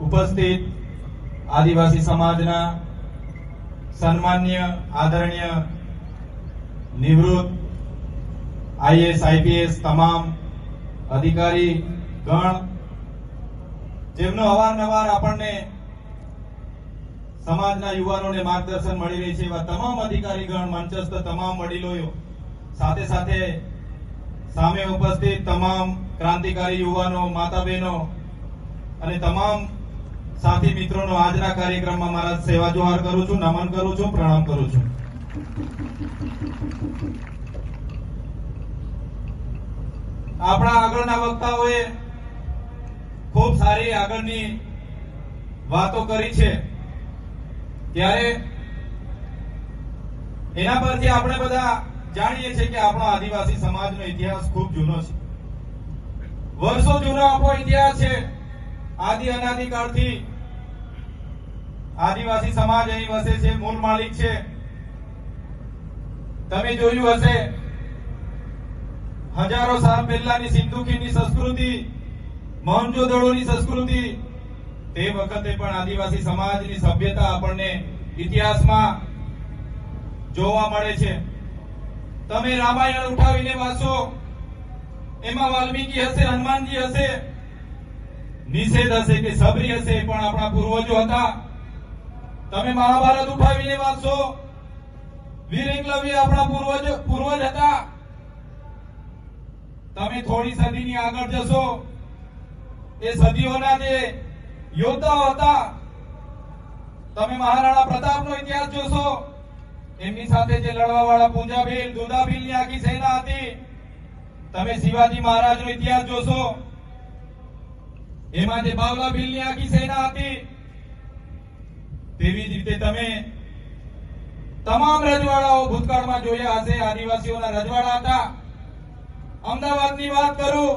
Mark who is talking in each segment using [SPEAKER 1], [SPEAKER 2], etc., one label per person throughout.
[SPEAKER 1] ઉપસ્થિત આદિવાસી સમાજના સન્માનીય આદરણીય નિવૃત્ત આઈએસ આઈપીએસ તમામ અધિકારી ગણ જેમનો અવારનવાર આપણને સમાજના યુવાનોને માર્ગદર્શન મળી રહી છે એવા તમામ અધિકારીગણ, મંચસ્થ તમામ વડીલોઓ, સાથે સાથે સામે ઉપસ્થિત તમામ ક્રાંતિકારી યુવાનો, માતા બહેનો અને તમામ સાથી મિત્રોનો આજના કાર્યક્રમમાં મારા સેવા જોહાર કરું છું, નમન કરું છું, પ્રણામ કરું છું. આપણા આગળના વક્તાઓએ ખૂબ સારી આગળની વાતો કરી છે, ત્યારે એના પરથી આપણે બધા જાણીએ છીએ કે આપણો આદિવાસી સમાજનો ઇતિહાસ ખૂબ જૂનો છે. વર્ષો જૂનો આપણો ઇતિહાસ છે. આદિ અનાદિકાળથી આદિવાસી સમાજ અહીં વસે છે, મૂળ માલિક છે. તમે જોયું હશે હજારો સાલ પહેલાની સિંધુકીની સંસ્કૃતિ, મોહેંજો-દડોની સંસ્કૃતિ, તે વખતે પણ આદિવાસી સમાજની સભ્યતા આપણને ઇતિહાસમાં જોવા મળે છે. તમે રામાયણ ઉઠાવીને વાંચો, એમાં વાલ્મીકી હશે, હનુમાનજી હશે, નિષેધ હશે કે સબરી હશે, પણ આપણા પૂર્વજો હતા. તમે મહાભારત ઉઠાવીને વાંચો, વીર એકલવ્ય આપણા પૂર્વજ હતા. તમે થોડી સદીની આગળ જશો, એ સદીઓના જે યોદ્ધાઓ હતા, તમે મહારાણા પ્રતાપનો ઇતિહાસ જોશો, એમની સાથે જે લડવાવાળા પૂંજાભીલ, દુધાભીલની આખી સેના હતી. તમે શિવાજી મહારાજનો ઇતિહાસ જોશો, એમાં જે બાવલા ભીલની આખી સેના હતી. તેવી જ રીતે તમે તમામ રજવાડાઓ ભૂતકાળમાં જોયા હશે. આદિવાસીઓના રજવાડા હતા. અમદાવાદની વાત કરું,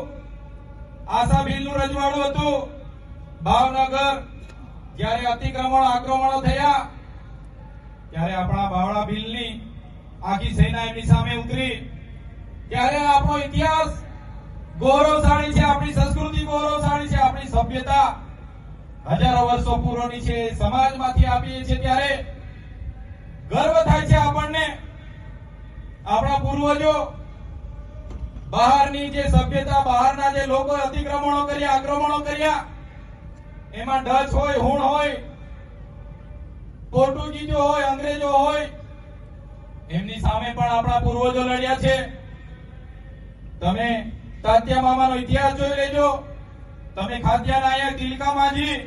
[SPEAKER 1] આશા ભીલનું રજવાડું હતું. ભાવનગર જ્યારે અતિક્રમણ આક્રમણો થયા, ત્યારે આપણા બાવળા ભીલની આખી સેના એમની સામે ઉતરી. ત્યારે આપણો ઇતિહાસ ગૌરવશાળી છે, આપણી સંસ્કૃતિ ગૌરવશાળી છે, આપણી સભ્યતા હજારો વર્ષો પૂર્વની છે, સમાજમાંથી આપીએ છીએ ત્યારે ગર્વ થાય છે આપણને. આપણા પૂર્વજો બહારની જે સભ્યતા, બહારના જે લોકો અતિક્રમણો કર્યા, આક્રમણો કર્યા, એમાં ડચ હોય, હુણ હોય, પોર્ટુગીઝો હોય, અંગ્રેજો હોય, એમની સામે પણ આપણા પૂર્વજો લડ્યા છે. તમે તાત્યા મામાનો ઇતિહાસ જોઈ લેજો. તમે ખાદ્યા નાયક, તિલકા માંઝી,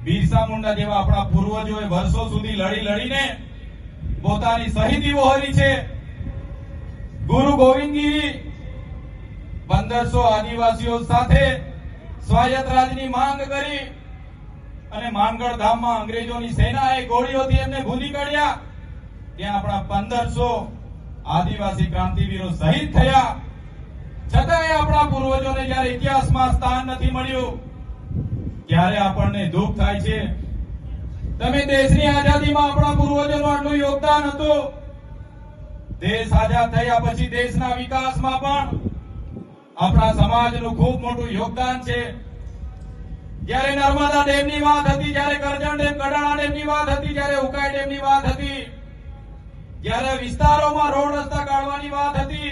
[SPEAKER 1] બિરસા મુંડા જેવા આપણા પૂર્વજોએ વર્ષો સુધી લડીને પોતાની શહીદી વહોરી છે. ગુરુ ગોવિંદગીરી 1500 આદિવાસીઓ સાથે સ્વાયત્ત રાજની માંગ કરી અને માનગઢ ધામમાં અંગ્રેજોની સેનાએ ગોળીઓથી એમને ભૂલી કાઢ્યા. ત્યાં આપણા 1500 આદિવાસી ક્રાંતિવીરો શહીદ થયા. છતાંય આપણા પૂર્વજોને જ્યારે ઇતિહાસમાં સ્થાન નથી મળ્યું, ત્યારે આપણને દુઃખ થાય છે. તમે દેશની આઝાદીમાં આપણા પૂર્વજોનું આટલું યોગદાન હતું. દેશ આઝાદ થયા પછી દેશના વિકાસમાં પણ આપણા સમાજનું ખૂબ મોટું યોગદાન છે. જ્યારે નર્મદા ડેમની વાત હતી, જ્યારે કરજણ ડેમ, કડાણા ડેમની વાત હતી, જ્યારે ઉકાઈ ડેમની વાત હતી, જ્યારે વિસ્તારોમાં રોડ રસ્તા કાઢવાની વાત હતી,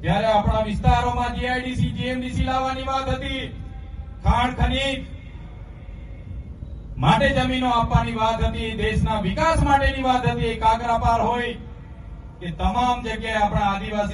[SPEAKER 1] ત્યારે આપણા વિસ્તારોમાં જીઆઈડીસી, જીએમડીસી લાવવાની વાત હતી, ખાણ ખનીજ માટે જમીનો આપવાની વાત હતી, દેશના વિકાસ માટેની વાત હતી. કાકરાપાર હોય કે તમામ જગ્યાએ આપણા આદિવાસી